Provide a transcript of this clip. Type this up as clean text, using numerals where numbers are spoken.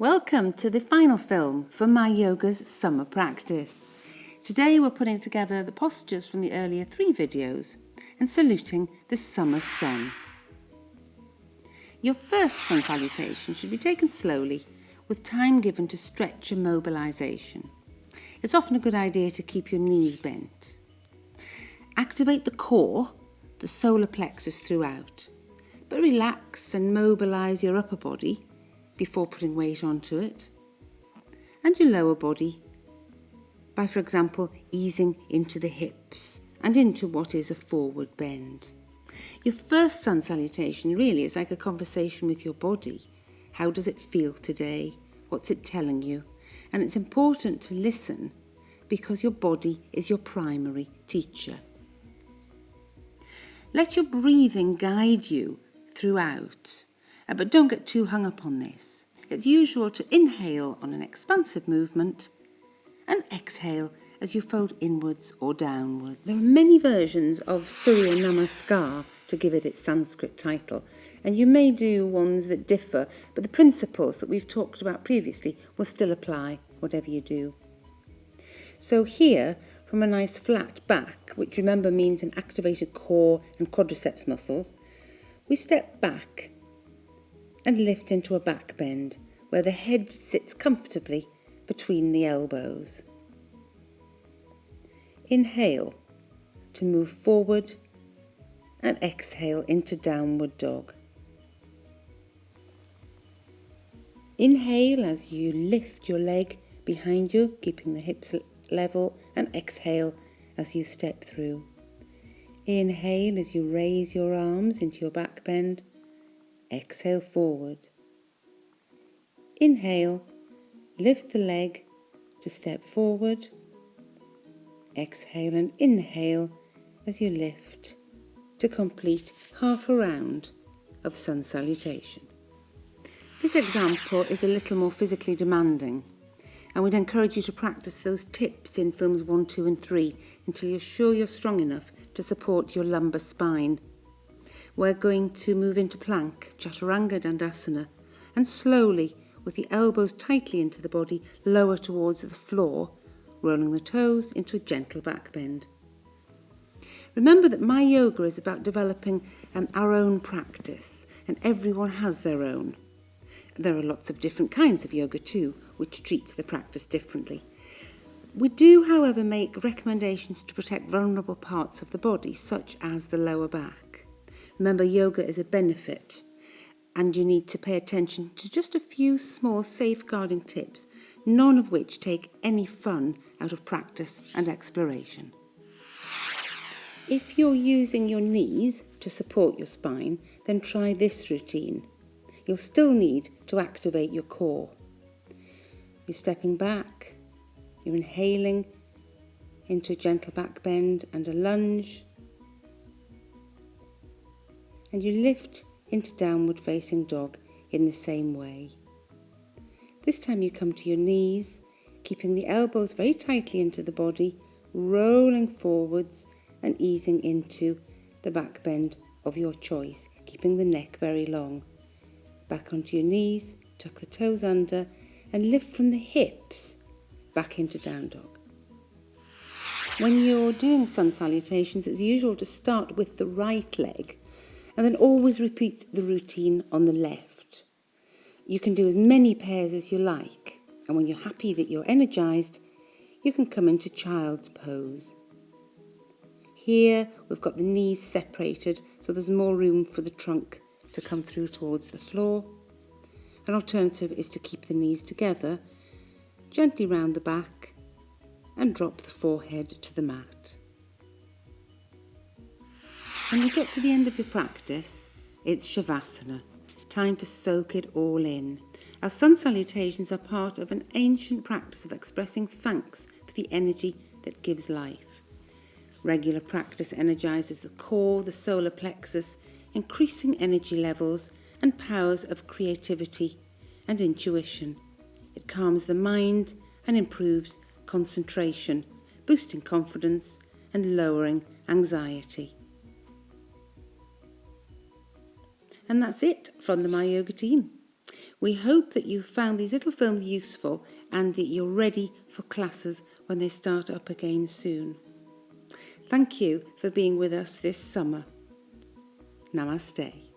Welcome to the final film for MYOGA's summer practice. Today we're putting together the postures from the earlier 3 videos and saluting the summer sun. Your first sun salutation should be taken slowly with time given to stretch and mobilisation. It's often a good idea to keep your knees bent. Activate the core, the solar plexus throughout, but relax and mobilise your upper body before putting weight onto it, and your lower body by, for example, easing into the hips and into what is a forward bend. Your first sun salutation really is like a conversation with your body. How does it feel today? What's it telling you? And it's important to listen because your body is your primary teacher. Let your breathing guide you throughout. But don't get too hung up on this. It's usual to inhale on an expansive movement and exhale as you fold inwards or downwards. There are many versions of Surya Namaskar to give it its Sanskrit title, and you may do ones that differ, but the principles that we've talked about previously will still apply, whatever you do. So here, from a nice flat back, which remember means an activated core and quadriceps muscles, we step back and lift into a back bend where the head sits comfortably between the elbows. Inhale to move forward and exhale into downward dog. Inhale as you lift your leg behind you, keeping the hips level, and exhale as you step through. Inhale as you raise your arms into your back bend. Exhale forward. Inhale, lift the leg to step forward. Exhale and inhale as you lift to complete half a round of sun salutation. This example is a little more physically demanding, and we'd encourage you to practice those tips in films 1, 2 and 3 until you're sure you're strong enough to support your lumbar spine. We're going to move into plank, chaturanga dandasana, and slowly, with the elbows tightly into the body, lower towards the floor, rolling the toes into a gentle back bend. Remember that MYOGA is about developing our own practice, and everyone has their own. There are lots of different kinds of yoga too, which treats the practice differently. We do, however, make recommendations to protect vulnerable parts of the body, such as the lower back. Remember, yoga is a benefit, and you need to pay attention to just a few small safeguarding tips, none of which take any fun out of practice and exploration. If you're using your knees to support your spine, then try this routine. You'll still need to activate your core. You're stepping back, you're inhaling into a gentle back bend and a lunge, and you lift into downward facing dog in the same way. This time you come to your knees, keeping the elbows very tightly into the body, rolling forwards and easing into the back bend of your choice, keeping the neck very long. Back onto your knees, tuck the toes under and lift from the hips back into down dog. When you're doing sun salutations, it's usual to start with the right leg and then always repeat the routine on the left. You can do as many pairs as you like, and when you're happy that you're energized, you can come into child's pose. Here we've got the knees separated, so there's more room for the trunk to come through towards the floor. An alternative is to keep the knees together, gently round the back, and drop the forehead to the mat. When you get to the end of your practice, it's Shavasana, time to soak it all in. Our sun salutations are part of an ancient practice of expressing thanks for the energy that gives life. Regular practice energizes the core, the solar plexus, increasing energy levels and powers of creativity and intuition. It calms the mind and improves concentration, boosting confidence and lowering anxiety. And that's it from the MYOGA team. We hope that you found these little films useful and that you're ready for classes when they start up again soon. Thank you for being with us this summer. Namaste.